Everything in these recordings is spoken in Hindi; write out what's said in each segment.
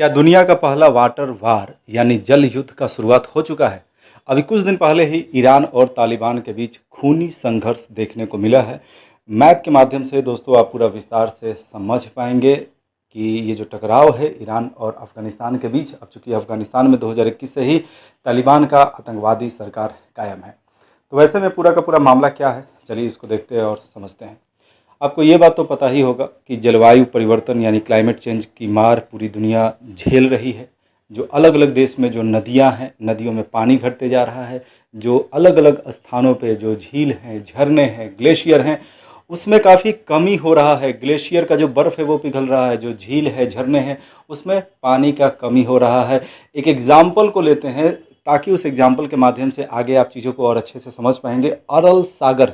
क्या दुनिया का पहला वाटर वार यानी जल युद्ध का शुरुआत हो चुका है? अभी कुछ दिन पहले ही ईरान और तालिबान के बीच खूनी संघर्ष देखने को मिला है। मैप के माध्यम से दोस्तों आप पूरा विस्तार से समझ पाएंगे कि ये जो टकराव है ईरान और अफ़गानिस्तान के बीच, अब चूँकि अफ़गानिस्तान में 2021 से ही तालिबान का आतंकवादी सरकार कायम है। तो वैसे में पूरा का पूरा मामला क्या है, चलिए इसको देखते हैं और समझते हैं। आपको ये बात तो पता ही होगा कि जलवायु परिवर्तन यानी क्लाइमेट चेंज की मार पूरी दुनिया झेल रही है। जो अलग अलग देश में जो नदियां हैं, नदियों में पानी घटते जा रहा है। जो अलग अलग स्थानों पे जो झील हैं, झरने हैं, ग्लेशियर हैं, उसमें काफ़ी कमी हो रहा है। ग्लेशियर का जो बर्फ़ है वो पिघल रहा है, जो झील है, झरने हैं, उसमें पानी का कमी हो रहा है। एक एग्ज़ाम्पल को लेते हैं ताकि उस एग्ज़ाम्पल के माध्यम से आगे आप चीज़ों को और अच्छे से समझ पाएंगे। अरल सागर,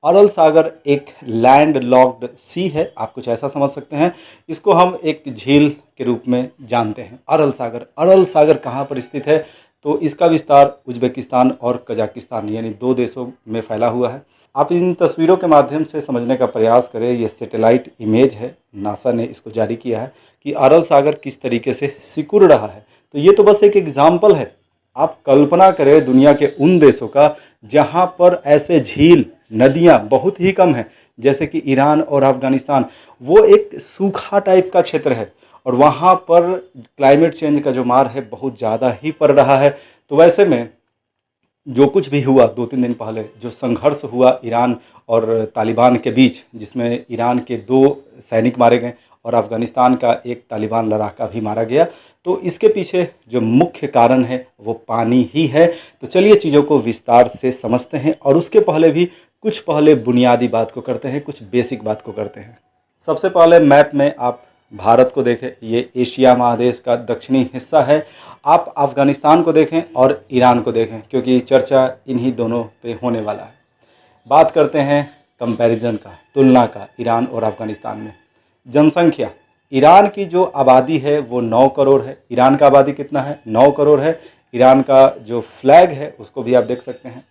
अरल सागर एक लैंड लॉक्ड सी है, आप कुछ ऐसा समझ सकते हैं। इसको हम एक झील के रूप में जानते हैं। अरल सागर, अरल सागर कहाँ पर स्थित है? तो इसका विस्तार उज़्बेकिस्तान और कजाकिस्तान यानी दो देशों में फैला हुआ है। आप इन तस्वीरों के माध्यम से समझने का प्रयास करें। ये सैटेलाइट इमेज है, नासा ने इसको जारी किया है कि अरल सागर किस तरीके से सिकुड़ रहा है। तो ये तो बस एक एग्जाम्पल है। आप कल्पना करें दुनिया के उन देशों का जहाँ पर ऐसे झील, नदियाँ बहुत ही कम हैं, जैसे कि ईरान और अफ़गानिस्तान। वो एक सूखा टाइप का क्षेत्र है और वहाँ पर क्लाइमेट चेंज का जो मार है बहुत ज़्यादा ही पड़ रहा है। तो वैसे में जो कुछ भी हुआ 2-3 दिन पहले, जो संघर्ष हुआ ईरान और तालिबान के बीच, जिसमें ईरान के 2 सैनिक मारे गए और अफ़गानिस्तान का एक तालिबान लड़ाका भी मारा गया, तो इसके पीछे जो मुख्य कारण है वो पानी ही है। तो चलिए चीज़ों को विस्तार से समझते हैं और उसके पहले भी कुछ पहले बुनियादी बात को करते हैं, कुछ बेसिक बात को करते हैं। सबसे पहले मैप में आप भारत को देखें, ये एशिया महादेश का दक्षिणी हिस्सा है। आप अफ़गानिस्तान को देखें और ईरान को देखें, क्योंकि चर्चा इन्हीं दोनों पे होने वाला है। बात करते हैं कंपैरिजन का, तुलना का ईरान और अफ़गानिस्तान में। जनसंख्या, ईरान की जो आबादी है वो 9 करोड़ है। ईरान का आबादी कितना है? 9 करोड़ है। ईरान का जो फ्लैग है उसको भी आप देख सकते हैं।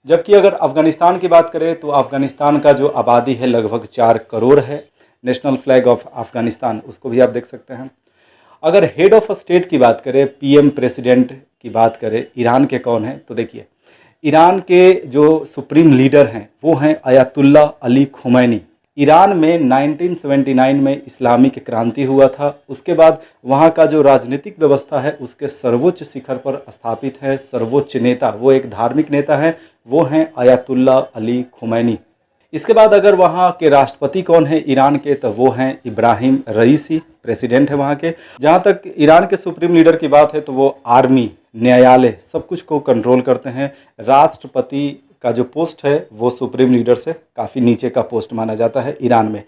जबकि अगर अफ़गानिस्तान की बात करें तो अफ़गानिस्तान का जो आबादी है लगभग 4 करोड़ है। नेशनल फ्लैग ऑफ अफ़गानिस्तान, उसको भी आप देख सकते हैं। अगर हेड ऑफ स्टेट की बात करें, पीएम प्रेसिडेंट की बात करें, ईरान के कौन हैं? तो देखिए, ईरान के जो सुप्रीम लीडर हैं वो हैं अयातुल्ला अली खुमैनी। ईरान में 1979 में इस्लामिक क्रांति हुआ था। उसके बाद वहाँ का जो राजनीतिक व्यवस्था है उसके सर्वोच्च शिखर पर स्थापित है सर्वोच्च नेता, वो एक धार्मिक नेता हैं, वो हैं अयातुल्ला अली खुमैनी। इसके बाद अगर वहाँ के राष्ट्रपति कौन है ईरान के, तो वो हैं इब्राहिम रईसी, प्रेसिडेंट है वहाँ के। जहाँ तक ईरान के सुप्रीम लीडर की बात है तो वो आर्मी, न्यायालय, सब कुछ को कंट्रोल करते हैं। राष्ट्रपति का जो पोस्ट है वो सुप्रीम लीडर से काफ़ी नीचे का पोस्ट माना जाता है ईरान में।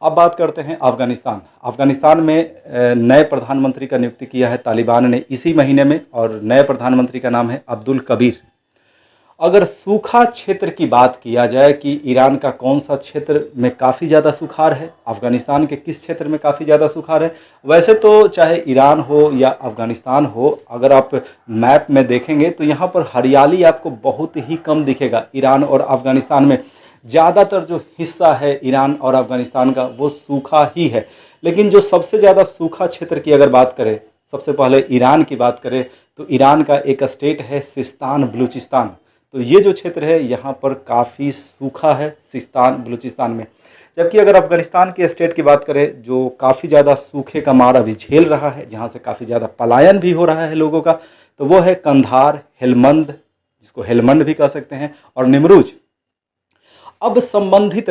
अब बात करते हैं अफ़गानिस्तान। अफ़गानिस्तान में नए प्रधानमंत्री का नियुक्ति किया है तालिबान ने इसी महीने में, और नए प्रधानमंत्री का नाम है अब्दुल कबीर। अगर सूखा क्षेत्र की बात किया जाए कि ईरान का कौन सा क्षेत्र में काफ़ी ज़्यादा सुखाड़ है, अफ़गानिस्तान के किस क्षेत्र में काफ़ी ज़्यादा सुखाड़ है, वैसे तो चाहे ईरान हो या अफ़गानिस्तान हो, अगर आप मैप में देखेंगे तो यहाँ पर हरियाली आपको बहुत ही कम दिखेगा। ईरान और अफ़गानिस्तान में ज़्यादातर जो हिस्सा है ईरान और अफ़गानिस्तान का वो सूखा ही है। लेकिन जो सबसे ज़्यादा सूखा क्षेत्र की अगर बात करें, सबसे पहले ईरान की बात करें तो ईरान का एक स्टेट है सिस्तान बलूचिस्तान। तो ये जो क्षेत्र है यहाँ पर काफ़ी सूखा है सिस्तान बलूचिस्तान में। जबकि अगर अफ़गानिस्तान के स्टेट की बात करें जो काफ़ी ज़्यादा सूखे का मार अभी झेल रहा है, जहाँ से काफ़ी ज़्यादा पलायन भी हो रहा है लोगों का, तो वो है कंधार, हेलमंद, जिसको हेलमंड भी कह सकते हैं, और निमरूज। अब संबंधित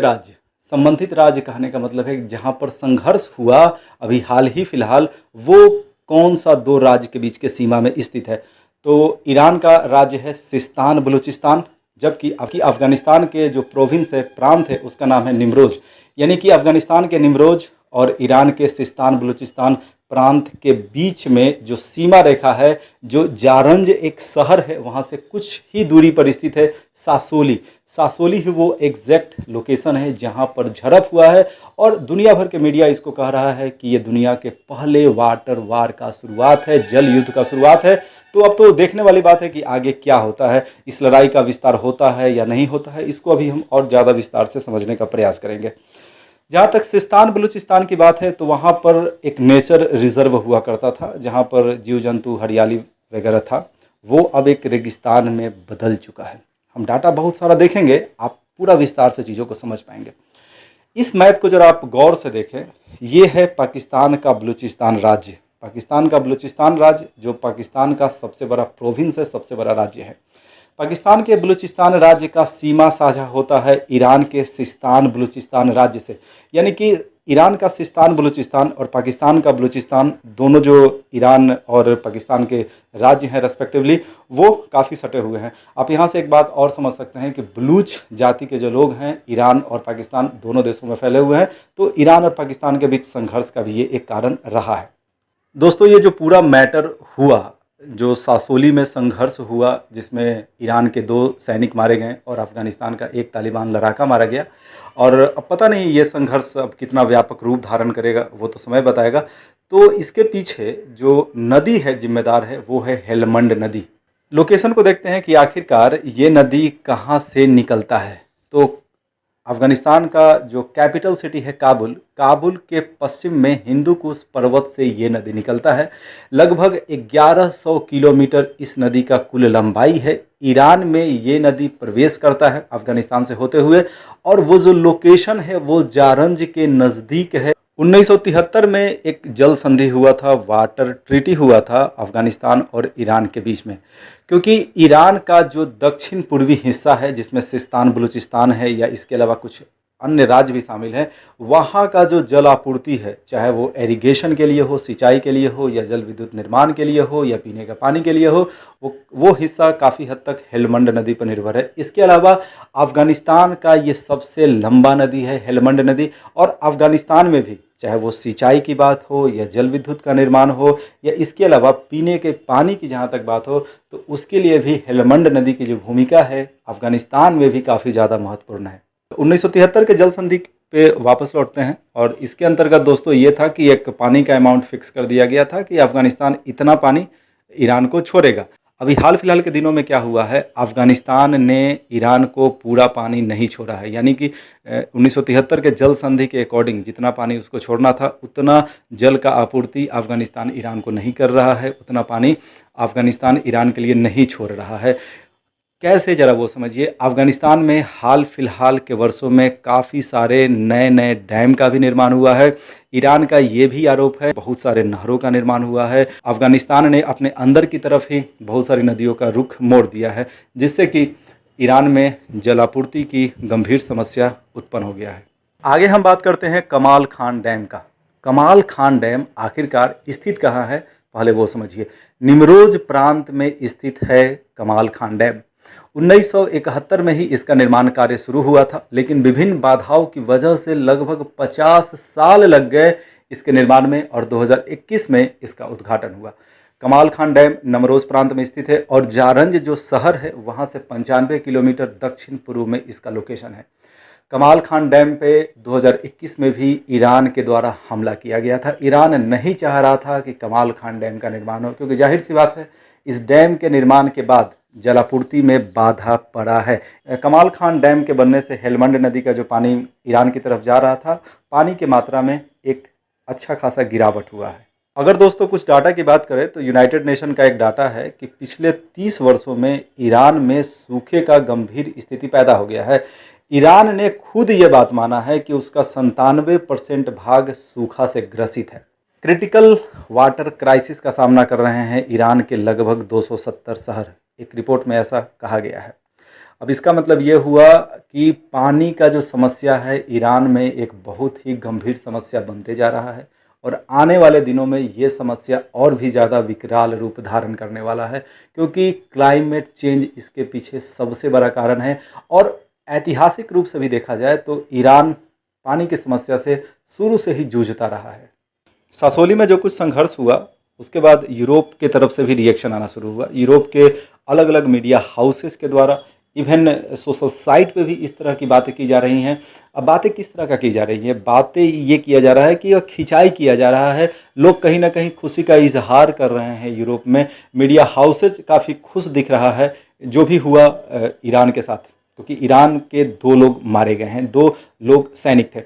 राज्य कहने का मतलब है जहाँ पर संघर्ष हुआ अभी हाल ही फिलहाल, वो कौन सा 2 राज्य के बीच के सीमा में स्थित है? तो ईरान का राज्य है सिस्तान बलूचिस्तान, जबकि अफ़गानिस्तान के जो प्रोविंस है, प्रांत है, उसका नाम है निमरोज। यानी कि अफ़गानिस्तान के निमरोज और ईरान के सिस्तान बलूचिस्तान प्रांत के बीच में जो सीमा रेखा है, जो जारंज एक शहर है वहाँ से कुछ ही दूरी पर स्थित है सासोली। सासोली ही वो एग्जैक्ट लोकेशन है जहाँ पर झड़प हुआ है, और दुनिया भर के मीडिया इसको कह रहा है कि ये दुनिया के पहले वाटर वार का शुरुआत है, जल युद्ध का शुरुआत है। तो अब तो देखने वाली बात है कि आगे क्या होता है, इस लड़ाई का विस्तार होता है या नहीं होता है, इसको अभी हम और ज़्यादा विस्तार से समझने का प्रयास करेंगे। जहाँ तक सिस्तान बलूचिस्तान की बात है तो वहाँ पर एक नेचर रिजर्व हुआ करता था, जहाँ पर जीव जंतु हरियाली वगैरह था, वो अब एक रेगिस्तान में बदल चुका है। हम डाटा बहुत सारा देखेंगे, आप पूरा विस्तार से चीज़ों को समझ पाएंगे। इस मैप को जरा आप गौर से देखें, ये है पाकिस्तान का बलूचिस्तान राज्य। पाकिस्तान का बलूचिस्तान राज्य जो पाकिस्तान का सबसे बड़ा प्रोविंस है, सबसे बड़ा राज्य है। पाकिस्तान के बलूचिस्तान राज्य का सीमा साझा होता है ईरान के सिस्तान बलूचिस्तान राज्य से, यानी कि ईरान का सिस्तान बलूचिस्तान और पाकिस्तान का बलूचिस्तान, दोनों जो ईरान और पाकिस्तान के राज्य हैं रेस्पेक्टिवली, वो काफ़ी सटे हुए हैं। आप यहाँ से एक बात और समझ सकते हैं कि बलूच जाति के जो लोग हैं ईरान और पाकिस्तान दोनों देशों में फैले हुए हैं, तो ईरान और पाकिस्तान के बीच संघर्ष का भी ये एक कारण रहा है। दोस्तों, ये जो पूरा मैटर हुआ, जो सासोली में संघर्ष हुआ जिसमें ईरान के 2 सैनिक मारे गए और अफ़गानिस्तान का एक तालिबान लड़ाका मारा गया, और अब पता नहीं ये संघर्ष अब कितना व्यापक रूप धारण करेगा, वो तो समय बताएगा। तो इसके पीछे जो नदी है जिम्मेदार है, वो है हेलमंड नदी। लोकेशन को देखते हैं कि आखिरकार ये नदी कहाँ से निकलता है। तो अफ़गानिस्तान का जो कैपिटल सिटी है काबुल, काबुल के पश्चिम में हिंदू कुश पर्वत से ये नदी निकलता है। लगभग 1100 किलोमीटर इस नदी का कुल लंबाई है। ईरान में ये नदी प्रवेश करता है अफ़गानिस्तान से होते हुए, और वो जो लोकेशन है वो जारंज के नज़दीक है। 1973 में एक जल संधि हुआ था, वाटर ट्रीटी हुआ था अफ़गानिस्तान और ईरान के बीच में, क्योंकि ईरान का जो दक्षिण पूर्वी हिस्सा है जिसमें सिस्तान बलूचिस्तान है या इसके अलावा कुछ अन्य राज्य भी शामिल हैं, वहाँ का जो जल आपूर्ति है, चाहे वो एरीगेशन के लिए हो, सिंचाई के लिए हो, या जल विद्युत निर्माण के लिए हो, या पीने का पानी के लिए हो, वो हिस्सा काफ़ी हद तक हेलमंड नदी पर निर्भर है। इसके अलावा अफ़गानिस्तान का ये सबसे लंबा नदी है हेलमंड नदी, और अफ़गानिस्तान में भी चाहे वो सिंचाई की बात हो या जल विद्युत का निर्माण हो या इसके अलावा पीने के पानी की जहाँ तक बात हो, तो उसके लिए भी हेलमंड नदी की जो भूमिका है अफ़गानिस्तान में भी काफ़ी ज़्यादा महत्वपूर्ण है। 1973 के जल संधि पे वापस लौटते हैं, और इसके अंतर्गत दोस्तों ये था कि एक पानी का अमाउंट फिक्स कर दिया गया था कि अफ़गानिस्तान इतना पानी ईरान को छोड़ेगा। अभी हाल फिलहाल के दिनों में क्या हुआ है, अफ़गानिस्तान ने ईरान को पूरा पानी नहीं छोड़ा है, यानी कि 1973 के जल संधि के अकॉर्डिंग जितना पानी उसको छोड़ना था उतना जल का आपूर्ति अफ़गानिस्तान ईरान को नहीं कर रहा है, उतना पानी अफ़गानिस्तान ईरान के लिए नहीं छोड़ रहा है। कैसे, ज़रा वो समझिए। अफ़गानिस्तान में हाल फिलहाल के वर्षों में काफ़ी सारे नए नए डैम का भी निर्माण हुआ है। ईरान का ये भी आरोप है बहुत सारे नहरों का निर्माण हुआ है। अफ़गानिस्तान ने अपने अंदर की तरफ ही बहुत सारी नदियों का रुख मोड़ दिया है, जिससे कि ईरान में जलापूर्ति की गंभीर समस्या उत्पन्न हो गया है। आगे हम बात करते हैं कमाल खान डैम का। कमाल खान डैम आखिरकार स्थित कहाँ है, पहले वो समझिए। निमरोज प्रांत में स्थित है कमाल खान डैम। 1971 में ही इसका निर्माण कार्य शुरू हुआ था, लेकिन विभिन्न बाधाओं की वजह से लगभग 50 साल लग गए इसके निर्माण में, और 2021 में इसका उद्घाटन हुआ। कमाल खान डैम नमरोज प्रांत में स्थित है, और जारंज जो शहर है वहाँ से 95 किलोमीटर दक्षिण पूर्व में इसका लोकेशन है। कमाल खान डैम पे 2021 में भी ईरान के द्वारा हमला किया गया था। ईरान नहीं चाह रहा था कि कमाल खान डैम का निर्माण हो, क्योंकि जाहिर सी बात है इस डैम के निर्माण के बाद जलापूर्ति में बाधा पड़ा है। कमाल खान डैम के बनने से हेलमंड नदी का जो पानी ईरान की तरफ जा रहा था, पानी की मात्रा में एक अच्छा खासा गिरावट हुआ है। अगर दोस्तों कुछ डाटा की बात करें तो यूनाइटेड नेशन का एक डाटा है कि पिछले 30 वर्षों में ईरान में सूखे का गंभीर स्थिति पैदा हो गया है। ईरान ने खुद ये बात माना है कि उसका 97% भाग सूखा से ग्रसित है। क्रिटिकल वाटर क्राइसिस का सामना कर रहे हैं ईरान के लगभग 270 शहर, एक रिपोर्ट में ऐसा कहा गया है। अब इसका मतलब ये हुआ कि पानी का जो समस्या है ईरान में एक बहुत ही गंभीर समस्या बनते जा रहा है, और आने वाले दिनों में ये समस्या और भी ज़्यादा विकराल रूप धारण करने वाला है, क्योंकि क्लाइमेट चेंज इसके पीछे सबसे बड़ा कारण है। और ऐतिहासिक रूप से भी देखा जाए तो ईरान पानी की समस्या से शुरू से ही जूझता रहा है। सासोली में जो कुछ संघर्ष हुआ उसके बाद यूरोप के तरफ से भी रिएक्शन आना शुरू हुआ। यूरोप के अलग अलग मीडिया हाउसेस के द्वारा, इवन सोशल साइट पे भी इस तरह की बातें की जा रही हैं। अब बातें किस तरह का की जा रही हैं, बातें ये किया जा रहा है कि खिंचाई किया जा रहा है। लोग कहीं ना कहीं खुशी का इजहार कर रहे हैं यूरोप में। मीडिया हाउसेज काफ़ी खुश दिख रहा है जो भी हुआ ईरान के साथ, क्योंकि ईरान के 2 लोग मारे गए हैं, 2 लोग सैनिक थे।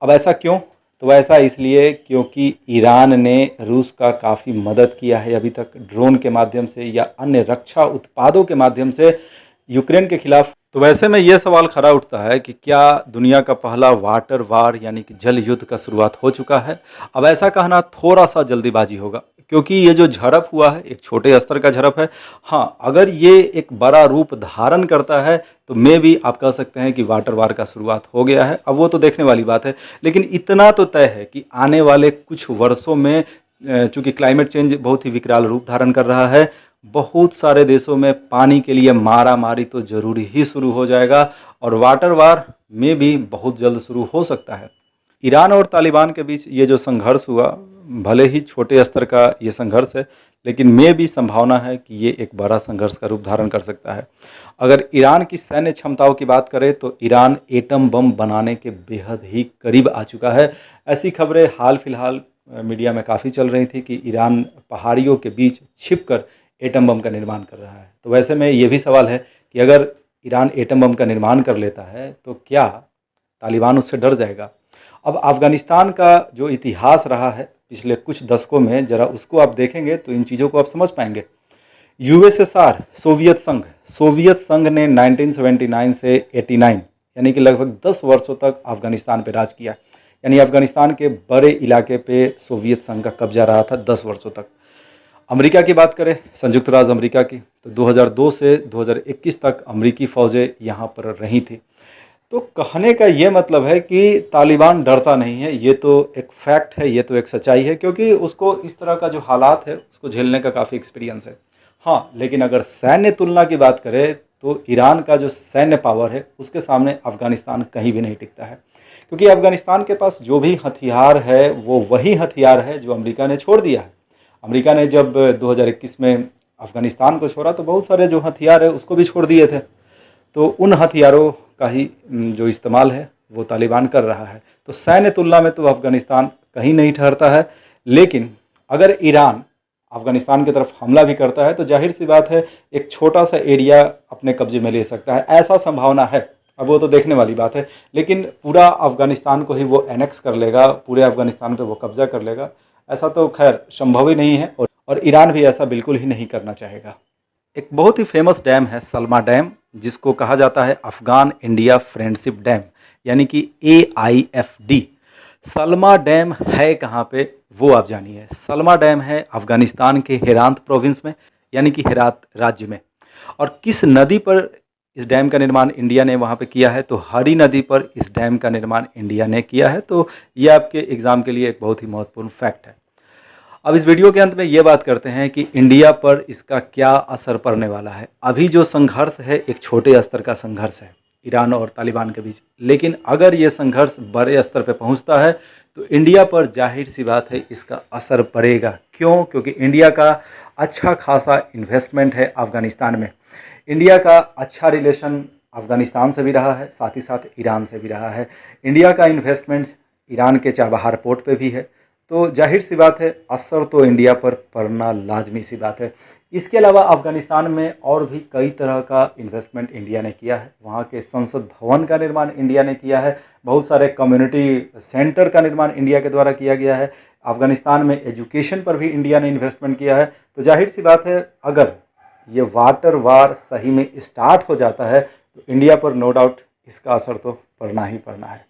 अब ऐसा क्यों? तो ऐसा इसलिए क्योंकि ईरान ने रूस का काफ़ी मदद किया है अभी तक ड्रोन के माध्यम से या अन्य रक्षा उत्पादों के माध्यम से यूक्रेन के खिलाफ। तो वैसे में ये सवाल खड़ा उठता है कि क्या दुनिया का पहला वाटर वार यानी कि जल युद्ध का शुरुआत हो चुका है? अब ऐसा कहना थोड़ा सा जल्दीबाजी होगा, क्योंकि ये जो झड़प हुआ है एक छोटे स्तर का झड़प है। हाँ, अगर ये एक बड़ा रूप धारण करता है तो मे भी आप कह सकते हैं कि वाटर वार का शुरुआत हो गया है। अब वो तो देखने वाली बात है, लेकिन इतना तो तय है कि आने वाले कुछ वर्षों में चूंकि क्लाइमेट चेंज बहुत ही विकराल रूप धारण कर रहा है, बहुत सारे देशों में पानी के लिए मारा मारी तो जरूरी ही शुरू हो जाएगा और वाटर वार में भी बहुत जल्द शुरू हो सकता है। ईरान और तालिबान के बीच ये जो संघर्ष हुआ, भले ही छोटे स्तर का ये संघर्ष है, लेकिन में भी संभावना है कि ये एक बड़ा संघर्ष का रूप धारण कर सकता है। अगर ईरान की सैन्य क्षमताओं की बात करें तो ईरान एटम बम बनाने के बेहद ही करीब आ चुका है। ऐसी खबरें हाल फिलहाल मीडिया में काफ़ी चल रही थी कि ईरान पहाड़ियों के बीच छिपकर एटम बम का निर्माण कर रहा है। तो वैसे में ये भी सवाल है कि अगर ईरान एटम बम का निर्माण कर लेता है तो क्या तालिबान उससे डर जाएगा? अब अफ़गानिस्तान का जो इतिहास रहा है पिछले कुछ दशकों में, ज़रा उसको आप देखेंगे तो इन चीज़ों को आप समझ पाएंगे। यूएसएसआर सोवियत संघ ने 1979 से 89 यानी कि लगभग 10 वर्षों तक अफ़गानिस्तान पे राज किया। यानी अफ़गानिस्तान के बड़े इलाके पे सोवियत संघ का कब्जा रहा था 10 वर्षों तक। अमेरिका की बात करें, संयुक्त राज्य अमेरिका की, तो 2002 से 2021 तक अमेरिकी फ़ौजें यहाँ पर रही थी। तो कहने का ये मतलब है कि तालिबान डरता नहीं है, ये तो एक फैक्ट है, ये तो एक सच्चाई है, क्योंकि उसको इस तरह का जो हालात है उसको झेलने का काफ़ी एक्सपीरियंस है। हाँ, लेकिन अगर सैन्य तुलना की बात करें तो ईरान का जो सैन्य पावर है उसके सामने अफ़गानिस्तान कहीं भी नहीं टिकता है, क्योंकि अफ़गानिस्तान के पास जो भी हथियार है वो वही हथियार है जो अमेरिका ने छोड़ दिया है। अमेरिका ने जब 2021 में अफ़गानिस्तान को छोड़ा तो बहुत सारे जो हथियार है उसको भी छोड़ दिए थे। तो उन हथियारों का ही जो इस्तेमाल है वो तालिबान कर रहा है। तो सैन्य तुलना में तो अफ़गानिस्तान कहीं नहीं ठहरता है, लेकिन अगर ईरान अफ़गानिस्तान की तरफ हमला भी करता है तो जाहिर सी बात है एक छोटा सा एरिया अपने कब्जे में ले सकता है, ऐसा संभावना है। अब वो तो देखने वाली बात है, लेकिन पूरा अफ़गानिस्तान को ही वो एनेक्स कर लेगा, पूरे अफ़गानिस्तान पे वो कब्जा कर लेगा, ऐसा तो खैर संभव ही नहीं है और ईरान भी ऐसा बिल्कुल ही नहीं करना चाहेगा। एक बहुत ही फेमस डैम है सलमा डैम, जिसको कहा जाता है अफ़गान इंडिया फ्रेंडशिप डैम यानी कि AIFD। सलमा डैम है कहाँ पे वो आप जानिए। सलमा डैम है अफ़गानिस्तान के हेरात प्रोविंस में यानी कि हेरात राज्य में। और किस नदी पर इस डैम का निर्माण इंडिया ने वहाँ पे किया है? तो हरी नदी पर इस डैम का निर्माण इंडिया ने किया है। तो ये आपके एग्ज़ाम के लिए एक बहुत ही महत्वपूर्ण फैक्ट है। अब इस वीडियो के अंत में ये बात करते हैं कि इंडिया पर इसका क्या असर पड़ने वाला है। अभी जो संघर्ष है एक छोटे स्तर का संघर्ष है ईरान और तालिबान के बीच, लेकिन अगर ये संघर्ष बड़े स्तर पे पहुंचता है तो इंडिया पर जाहिर सी बात है इसका असर पड़ेगा। क्यों? क्योंकि इंडिया का अच्छा खासा इन्वेस्टमेंट है अफ़गानिस्तान में। इंडिया का अच्छा रिलेशन अफ़गानिस्तान से भी रहा है, साथ ही साथ ईरान से भी रहा है। इंडिया का इन्वेस्टमेंट ईरान के चाबहार पोर्ट पे भी है। तो जाहिर सी बात है असर तो इंडिया पर पड़ना लाजमी सी बात है। इसके अलावा अफ़गानिस्तान में और भी कई तरह का इन्वेस्टमेंट इंडिया ने किया है। वहाँ के संसद भवन का निर्माण इंडिया ने किया है, बहुत सारे कम्युनिटी सेंटर का निर्माण इंडिया के द्वारा किया गया है। अफ़गानिस्तान में एजुकेशन पर भी इंडिया ने इन्वेस्टमेंट किया है। तो जाहिर सी बात है अगर ये वाटर वार सही में स्टार्ट हो जाता है तो इंडिया पर नो डाउट इसका असर तो पड़ना ही पड़ना है।